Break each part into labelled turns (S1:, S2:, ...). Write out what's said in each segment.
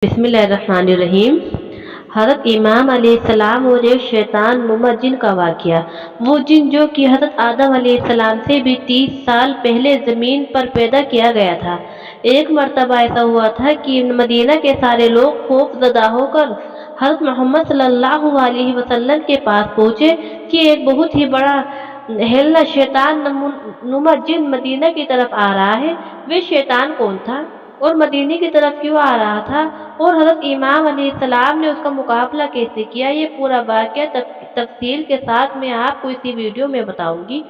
S1: बिस्मिल्लाहिर्रहमानिर्रहीम। हज़रत इमाम अलैहिस्सलाम और एक शैतान नुमा जिन का वाक़या। वो जिन जो कि हज़रत आदम अलैहिस्सलाम से भी 30 साल पहले ज़मीन पर पैदा किया गया था। एक मर्तबा ऐसा हुआ था कि मदीना के सारे लोग खौफज़दा होकर हज़रत मोहम्मद सल्लल्लाहु अलैहि वसल्लम के पास पहुँचे कि एक बहुत ही बड़ा हेल्ला शैतान नुमा जिन मदीना की तरफ आ रहा है। वे शैतान कौन था और मदीने की तरफ क्यों आ रहा था और हज़रत इमाम अलैहिस्सलाम ने उसका मुकाबला कैसे किया, ये पूरा वाक़या तफ़सील के साथ मैं आपको इसी वीडियो में बताऊंगी।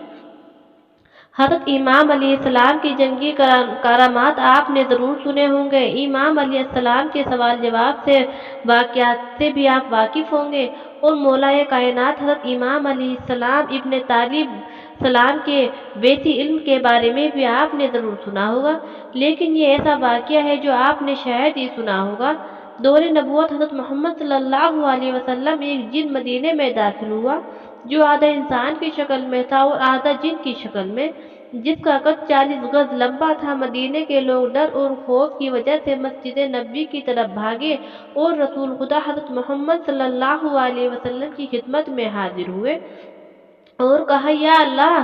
S1: हज़रत इमाम अलैहिस्सलाम की जंगी करामात आपने ज़रूर सुने होंगे। इमाम अलैहिस्सलाम के सवाल जवाब से वाक़यात से भी आप वाकिफ़ होंगे और मौलाए कायनात हज़रत इमाम अलैहिस्सलाम इब्न तालिब सलाम के वैसी इल्म के बारे में भी आपने ज़रूर सुना होगा। लेकिन ये ऐसा वाक़या है जो आपने शायद ही सुना होगा। दौरे नबूवत हज़रत मोहम्मद सल्लल्लाहु अलैहि वसल्लम एक जिन मदीने में दाखिल हुआ जो आधा इंसान की शक्ल में था और आधा जिन की शक्ल में, जिसका कद 40 गज लंबा था। मदीने के लोग डर और खौफ की वजह से मस्जिद नबी की तरफ भागे और रसूल खुदा हज़रत मोहम्मद सल्लल्लाहु अलैहि वसल्लम की खिदमत में हाजिर हुए और कहा, या अल्लाह,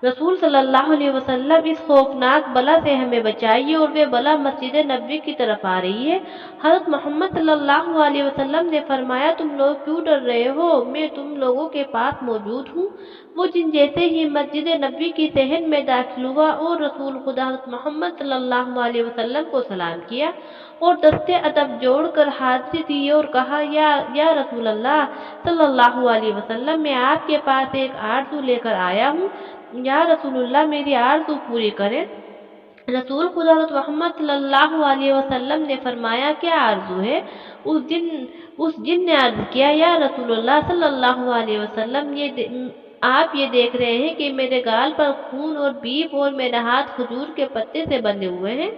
S1: रसूल सल्लल्लाहु अलैहि वसल्लम, इस खौफनाक बला से हमें बचाइए और वे बला मस्जिद नबी की तरफ आ रही है। हज़रत मोहम्मद सल्लल्लाहु अलैहि वसल्लम ने फरमाया, तुम लोग क्यों डर रहे हो, मैं तुम लोगों के पास मौजूद हूँ। वो जिन जैसे ही मस्जिद नबी की सहन में दाखिल हुआ और रसूल खुदा हज़रत मोहम्मद सल्लल्लाहु अलैहि वसल्लम को सलाम किया और दस्ते अदब जोड़कर हाजिरी दी और कहा, या रसूल अल्लाह सल्लल्लाहु अलैहि वसल्लम, मैं आपके पास एक आरज़ू लेकर आया हूँ। या रसूलुल्लाह, मेरी आरज़ू पूरी करें। रसूल खुदा हज़रत मोहम्मद सल्लल्लाहु अलैहि वसल्लम ने फरमाया, क्या आरज़ू है? उस जिन ने अर्ज़ किया, या रसूलुल्लाह सल्लल्लाहु अलैहि वसल्लम, आप ये देख रहे हैं कि मेरे गाल पर खून और बीफ और मेरे हाथ खजूर के पत्ते से बंधे हुए हैं।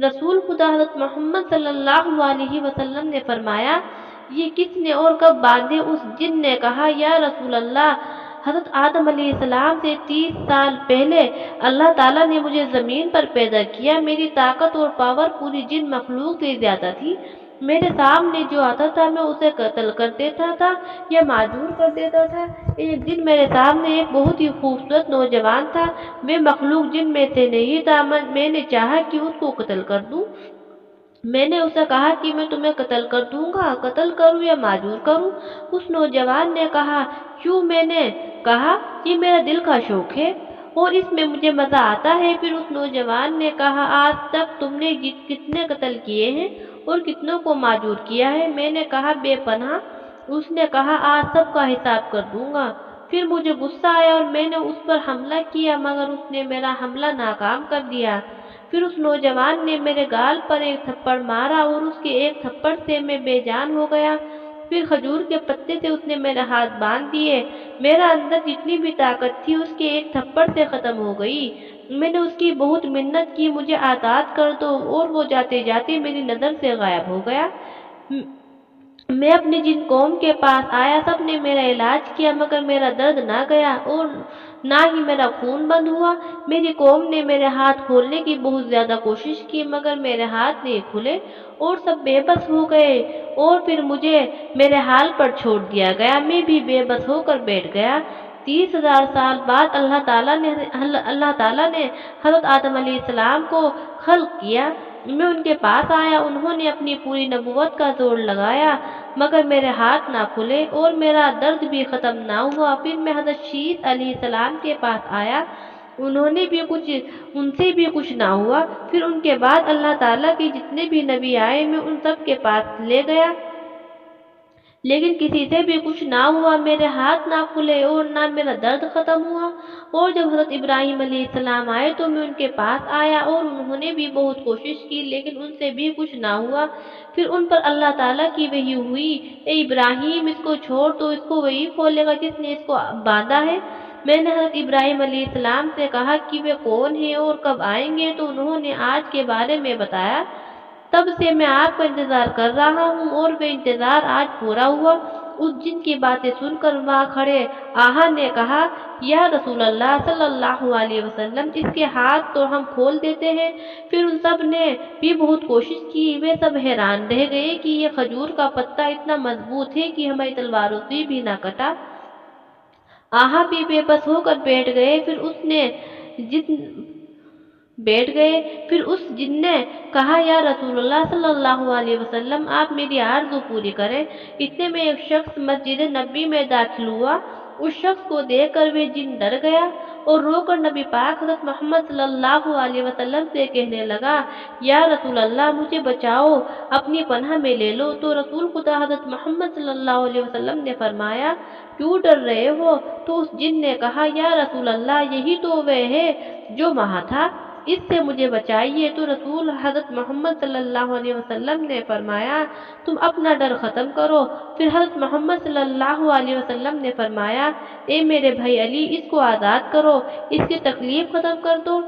S1: रसूल खुदा हज़रत मोहम्मद सल्लल्लाहु अलैहि वसल्लम ने फरमाया, ये किसने और कब बांधे? उस जिन ने कहा, या रसूल अल्लाह, हज़रत आदम अलैहिस्सलाम से 30 साल पहले अल्लाह ताला ने मुझे ज़मीन पर पैदा किया। मेरी ताकत और पावर पूरी जिन मखलूक से ज़्यादा थी। मेरे सामने जो आता था मैं उसे कत्ल कर देता था या माजूर कर देता था। एक दिन मेरे सामने एक बहुत ही खूबसूरत नौजवान था। वे मखलूक जिन में से नहीं था। मैंने चाहा कि उसको कत्ल कर दूं। मैंने उसे कहा कि मैं तुम्हें कत्ल कर दूंगा, कत्ल करूं या माजूर करूं? उस नौजवान ने कहा, क्यों? मैंने कहा, ये मेरा दिल का शौक है और इसमें मुझे मजा आता है। फिर उस नौजवान ने कहा, आज तक तुमने कितने कत्ल किए हैं और कितनों को माजूर किया है? मैंने कहा, बेपनाह। उसने कहा, आज सबका हिसाब कर दूंगा। फिर मुझे गुस्सा आया और मैंने उस पर हमला किया, मगर उसने मेरा हमला नाकाम कर दिया। फिर उस नौजवान ने मेरे गाल पर एक थप्पड़ मारा और उसके एक थप्पड़ से मैं बेजान हो गया। फिर खजूर के पत्ते से उसने मेरे हाथ बांध दिए। मेरा अंदर जितनी भी ताकत थी उसके एक थप्पड़ से खत्म हो गई। मैंने उसकी बहुत मिन्नत की, मुझे आज़ाद कर दो, और वो जाते जाते मेरी नज़र से गायब हो गया। मैं अपनी जिन कौम के पास आया, सब ने मेरा इलाज किया, मगर मेरा दर्द ना गया और ना ही मेरा खून बंद हुआ। मेरी कौम ने मेरे हाथ खोलने की बहुत ज्यादा कोशिश की, मगर मेरे हाथ नहीं खुले और सब बेबस हो गए और फिर मुझे मेरे हाल पर छोड़ दिया गया। मैं भी बेबस होकर बैठ गया। 30,000 साल बाद अल्लाह ताला ने हज़रत आदम अलैहिस्सलाम को खल्क किया। मैं उनके पास आया, उन्होंने अपनी पूरी नबूवत का जोर लगाया, मगर मेरे हाथ ना खुले और मेरा दर्द भी ख़त्म ना हुआ। फिर मैं हज़रत शीस अलैहिस्सलाम के पास आया, उनसे भी कुछ ना हुआ। फिर उनके बाद अल्लाह ताला के जितने भी नबी आए मैं उन सब के पास ले गया, लेकिन किसी से भी कुछ ना हुआ। मेरे हाथ ना खुले और ना मेरा दर्द खत्म हुआ। और जब हज़रत इब्राहीम अलैहिस्सलाम आए तो मैं उनके पास आया और उन्होंने भी बहुत कोशिश की, लेकिन उनसे भी कुछ ना हुआ। फिर उन पर अल्लाह ताला की वही हुई, ए इब्राहीम, इसको छोड़ दो, इसको वही खोलेगा जिसने इसको बांधा है। मैंने हज़रत इब्राहीम अलैहिस्सलाम से कहा कि वे कौन हैं और कब आएंगे, तो उन्होंने आज के बारे में बताया। तब से मैं आपका इंतजार कर रहा हूँ और वह इंतजार आज पूरा हुआ। उस जिन की बातें सुनकर वहाँ खड़े आहा ने कहा, या रसूल अल्लाह सल्लल्लाहु अलैहि वसल्लम, इसके हाथ तो हम खोल देते हैं। फिर उन सब ने भी बहुत कोशिश की। वे सब हैरान रह गए कि ये खजूर का पत्ता इतना मजबूत है कि हमारी तलवारों से भी ना कटा। आहा भी बेबस होकर बैठ गए। फिर उस जिन ने कहा, या रसूलुल्लाह सल्लल्लाहु अलैहि वसल्लम, आप मेरी आरज़ू पूरी करें। इतने में एक शख्स मस्जिद नबी में दाखिल हुआ। उस शख्स को देखकर वे जिन डर गया और रोकर नबी पाक हज़रत मोहम्मद सल्लल्लाहु अलैहि वसल्लम से कहने लगा, या रसूल अल्लाह, मुझे बचाओ, अपनी पनाह में ले लो। तो रसूल खुदा हज़रत मोहम्मद सल्लल्लाहु अलैहि वसल्लम ने फरमाया, क्यों डर रहे हो? तो उस जिन ने कहा, या रसूल अल्लाह, यही तो वह है जो वहाँ था, इससे मुझे बचाइए। तो रसूल हज़रत मोहम्मद सल्लल्लाहु अलैहि वसल्लम ने फरमाया, तुम अपना डर ख़त्म करो। फिर हज़रत मोहम्मद सल्लल्लाहु अलैहि वसल्लम ने फरमाया, ए मेरे भाई अली, इसको आज़ाद करो, इसकी तकलीफ ख़त्म कर दो।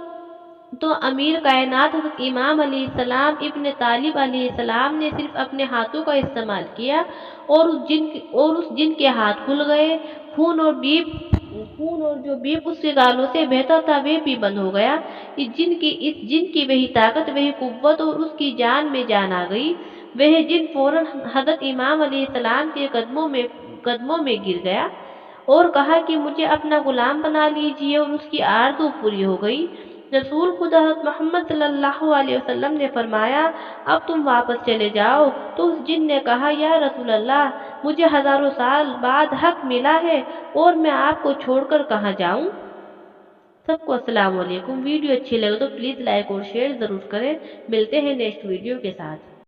S1: तो अमीर कायनात हज़रत इमाम अलैहिस्सलाम इब्न तालिब अलैहिस्सलाम ने सिर्फ अपने हाथों का इस्तेमाल किया और उस जिन के हाथ खुल गए। खून और जो बीप उसके गालों से बहता था वह भी बंद हो गया। इस जिन की वही ताकत, वही कुव्वत और उसकी जान में जान आ गई। वह जिन फौरन हज़रत इमाम अलैहिस्सलाम के कदमों में गिर गया और कहा कि मुझे अपना गुलाम बना लीजिए, और उसकी आरज़ू पूरी हो गई। रसूल खुदा हज़रत मोहम्मद सल्लल्लाहु अलैहि वसल्लम ने फरमाया, अब तुम वापस चले जाओ। तो उस जिन ने कहा, या रसूल अल्लाह, मुझे हज़ारों साल बाद हक मिला है और मैं आपको छोड़कर कहाँ जाऊँ। सबको अस्सलाम वालेकुम। वीडियो अच्छी लगे तो प्लीज़ लाइक और शेयर ज़रूर करें। मिलते हैं नेक्स्ट वीडियो के साथ।